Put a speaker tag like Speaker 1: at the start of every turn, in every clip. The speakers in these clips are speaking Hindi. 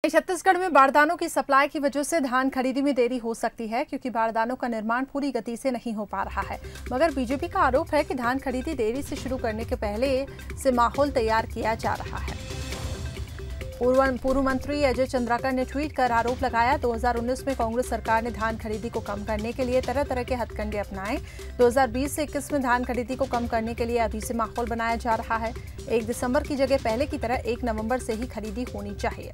Speaker 1: छत्तीसगढ़ में बारदानों की सप्लाई की वजह से धान खरीदी में देरी हो सकती है क्योंकि बारदानों का निर्माण पूरी गति से नहीं हो पा रहा है। मगर बीजेपी का आरोप है कि धान खरीदी देरी से शुरू करने के पहले से माहौल तैयार किया जा रहा है। पूर्व मंत्री अजय चंद्राकर ने ट्वीट कर आरोप लगाया, 2019 में कांग्रेस सरकार ने धान खरीदी को कम करने के लिए तरह तरह के हथकंडे अपनाए। 2020 से 21 में धान खरीदी को कम करने के लिए अभी से माहौल बनाया जा रहा है। 1 दिसंबर की जगह पहले की तरह 1 नवंबर से ही खरीदी होनी चाहिए।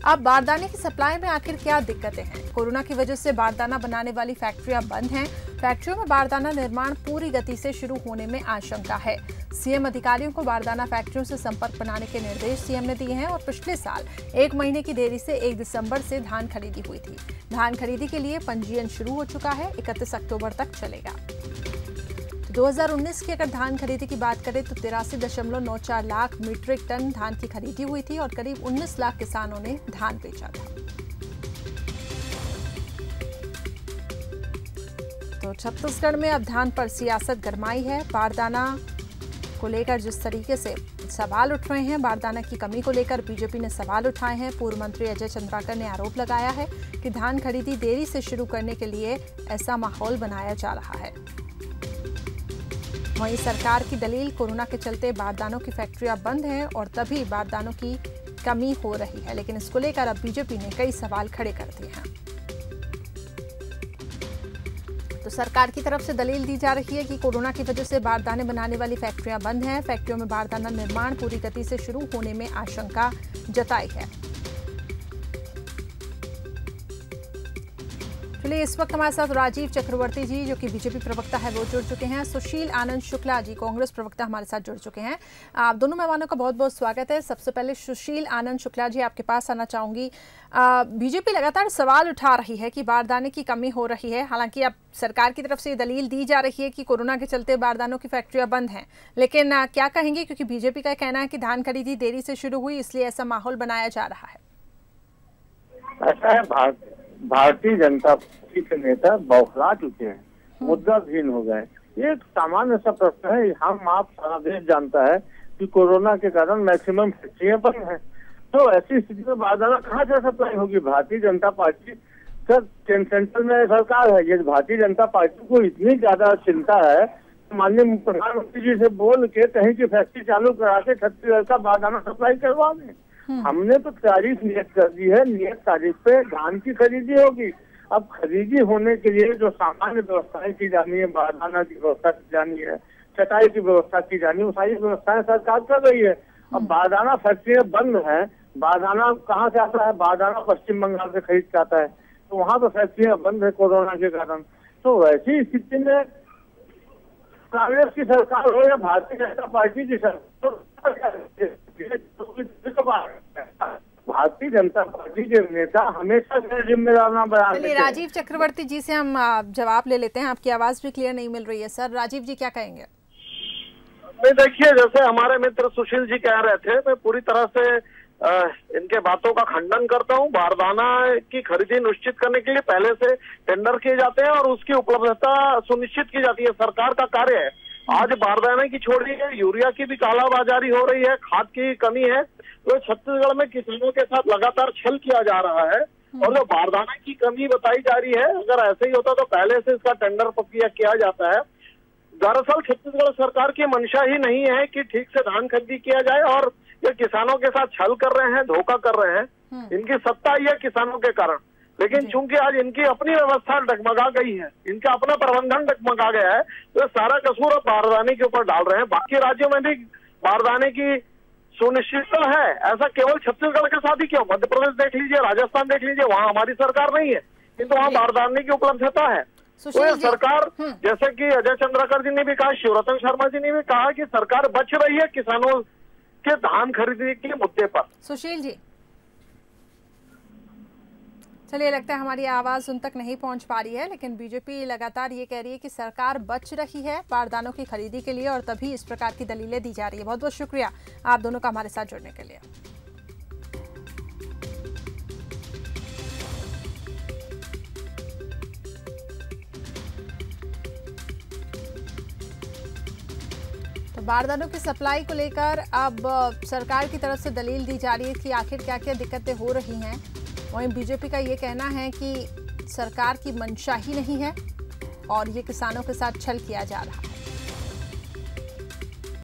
Speaker 1: अब बारदाने की सप्लाई में आखिर क्या दिक्कतें हैं? कोरोना की वजह से बारदाना बनाने वाली फैक्ट्रियां बंद हैं। फैक्ट्रियों में बारदाना निर्माण पूरी गति से शुरू होने में आशंका है। सीएम अधिकारियों को बारदाना फैक्ट्रियों से संपर्क बनाने के निर्देश सीएम ने दिए हैं और पिछले साल 1 महीने की देरी से 1 दिसंबर से धान खरीदी हुई थी। धान खरीदी के लिए पंजीयन शुरू हो चुका है, 31 अक्टूबर तक चलेगा। 2019 की अगर धान खरीदी की बात करें तो 83.94 लाख मीट्रिक टन धान की खरीदी हुई थी और करीब 19 लाख किसानों ने धान बेचा था। तो छत्तीसगढ़ में अब धान पर सियासत गरमाई है। बारदाना को लेकर जिस तरीके से सवाल उठ रहे हैं, बारदाना की कमी को लेकर बीजेपी ने सवाल उठाए हैं। पूर्व मंत्री अजय चंद्राकर ने आरोप लगाया है कि धान खरीदी देरी से शुरू करने के लिए ऐसा माहौल बनाया जा रहा है। वहीं सरकार की दलील, कोरोना के चलते बारदानों की फैक्ट्रियां बंद हैं और तभी बारदानों की कमी हो रही है, लेकिन इसको लेकर अब बीजेपी ने कई सवाल खड़े कर दिए हैं। तो सरकार की तरफ से दलील दी जा रही है कि कोरोना की वजह से बारदाने बनाने वाली फैक्ट्रियां बंद हैं। फैक्ट्रियों में बारदाना निर्माण पूरी गति से शुरू होने में आशंका जताई है। चलिए, इस वक्त हमारे साथ राजीव चक्रवर्ती जी, जो कि बीजेपी प्रवक्ता है, वो जुड़ चुके हैं। सुशील आनंद शुक्ला जी, कांग्रेस प्रवक्ता, हमारे साथ जुड़ चुके हैं। आप दोनों मेहमानों का बहुत बहुत स्वागत है। सबसे पहले सुशील आनंद शुक्ला जी, आपके पास आना चाहूंगी। बीजेपी लगातार सवाल उठा रही है कि बारदाने की कमी हो रही है। हालांकि अब सरकार की तरफ से ये दलील दी जा रही है कि कोरोना के चलते बारदानों की फैक्ट्रियां बंद हैं, लेकिन क्या कहेंगे? क्योंकि बीजेपी का कहना है कि धान खरीदी देरी से शुरू हुई, इसलिए ऐसा माहौल बनाया जा रहा है।
Speaker 2: ऐसा है, भारतीय जनता पार्टी के नेता बौखला चुके हैं, मुद्दाहीन हो गए। ये एक सामान्य सा प्रश्न है। हम आप सारा देश जानता है कि कोरोना के कारण मैक्सिमम फैक्ट्रियां बंद हैं, तो ऐसी स्थिति में बारदाना कहाँ से सप्लाई होगी? Bharatiya Janata party sir central में सरकार है, ये भारतीय जनता पार्टी को इतनी ज्यादा चिंता है, माननीय प्रधानमंत्री जी से बोल के कहीं की फैक्ट्री चालू करा के छत्तीसगढ़ का बारदाना सप्लाई करवा दें। हमने तो तारीख नियत कर दी है, नियत तारीख पे धान की खरीदी होगी। अब खरीदी होने के लिए जो सामान्य व्यवस्थाएं की जानी है, बारदाना की व्यवस्था की जानी है, चटाई की व्यवस्था की जानी है, वो सारी व्यवस्थाएं सरकार कर रही है। अब बारदाना फैक्ट्रियां बंद हैं, बारदाना कहाँ से आता है? बारदाना पश्चिम बंगाल से खरीद के आता है, तो वहाँ तो फैक्ट्रियां बंद है कोरोना के कारण। तो वैसी स्थिति में कांग्रेस की सरकार हो या भारतीय जनता पार्टी की सरकार, भारतीय जनता पार्टी के नेता हमेशा जिम्मेदार ना बना।
Speaker 1: राजीव चक्रवर्ती जी से हम जवाब ले लेते हैं। आपकी आवाज भी क्लियर नहीं मिल रही है सर। राजीव जी क्या कहेंगे?
Speaker 3: नहीं, देखिए, जैसे हमारे मित्र सुशील जी कह रहे थे, मैं पूरी तरह से इनके बातों का खंडन करता हूं। बारदाना की खरीदी निश्चित करने के लिए पहले से टेंडर किए जाते हैं और उसकी उपलब्धता सुनिश्चित की जाती है, सरकार का कार्य है। आज बारदाने की छोड़ी है, यूरिया की भी कालाबाजारी हो रही है, खाद की कमी है। तो छत्तीसगढ़ में किसानों के साथ लगातार छल किया जा रहा है और जो बारदाने की कमी बताई जा रही है, अगर ऐसे ही होता तो पहले से इसका टेंडर प्रक्रिया किया जाता है। दरअसल छत्तीसगढ़ सरकार की मंशा ही नहीं है कि ठीक से धान खरीदी किया जाए और ये किसानों के साथ छल कर रहे हैं, धोखा कर रहे हैं। इनकी सत्ता ही है किसानों के कारण, लेकिन चूंकि आज इनकी अपनी व्यवस्था डगमगा गई है, इनका अपना प्रबंधन डगमगा गया है, तो सारा कसूर अब बारदाने के ऊपर डाल रहे हैं। बाकी राज्यों में भी बारदाने की सुनिश्चितता है, ऐसा केवल छत्तीसगढ़ के साथ ही क्यों? मध्य प्रदेश देख लीजिए, राजस्थान देख लीजिए, वहाँ हमारी सरकार नहीं है, किंतु वहाँ बारदाने की उपलब्धता है। तो ये सरकार, जैसे कि अजय चंद्राकर जी ने भी कहा, शिवरतन शर्मा जी ने भी कहा कि सरकार बच रही है किसानों के धान खरीदने के मुद्दे पर।
Speaker 1: सुशील जी, चलिए, लगता है हमारी आवाज उन तक नहीं पहुंच पा रही है, लेकिन बीजेपी लगातार ये कह रही है कि सरकार बच रही है बारदानों की खरीदी के लिए और तभी इस प्रकार की दलीलें दी जा रही है। बहुत बहुत शुक्रिया आप दोनों का हमारे साथ जुड़ने के लिए। तो बारदानों की सप्लाई को लेकर अब सरकार की तरफ से दलील दी जा रही है कि आखिर क्या क्या दिक्कतें हो रही हैं। वहीं बीजेपी का ये कहना है कि सरकार की मंशा ही नहीं है और ये किसानों के साथ छल किया जा रहा है।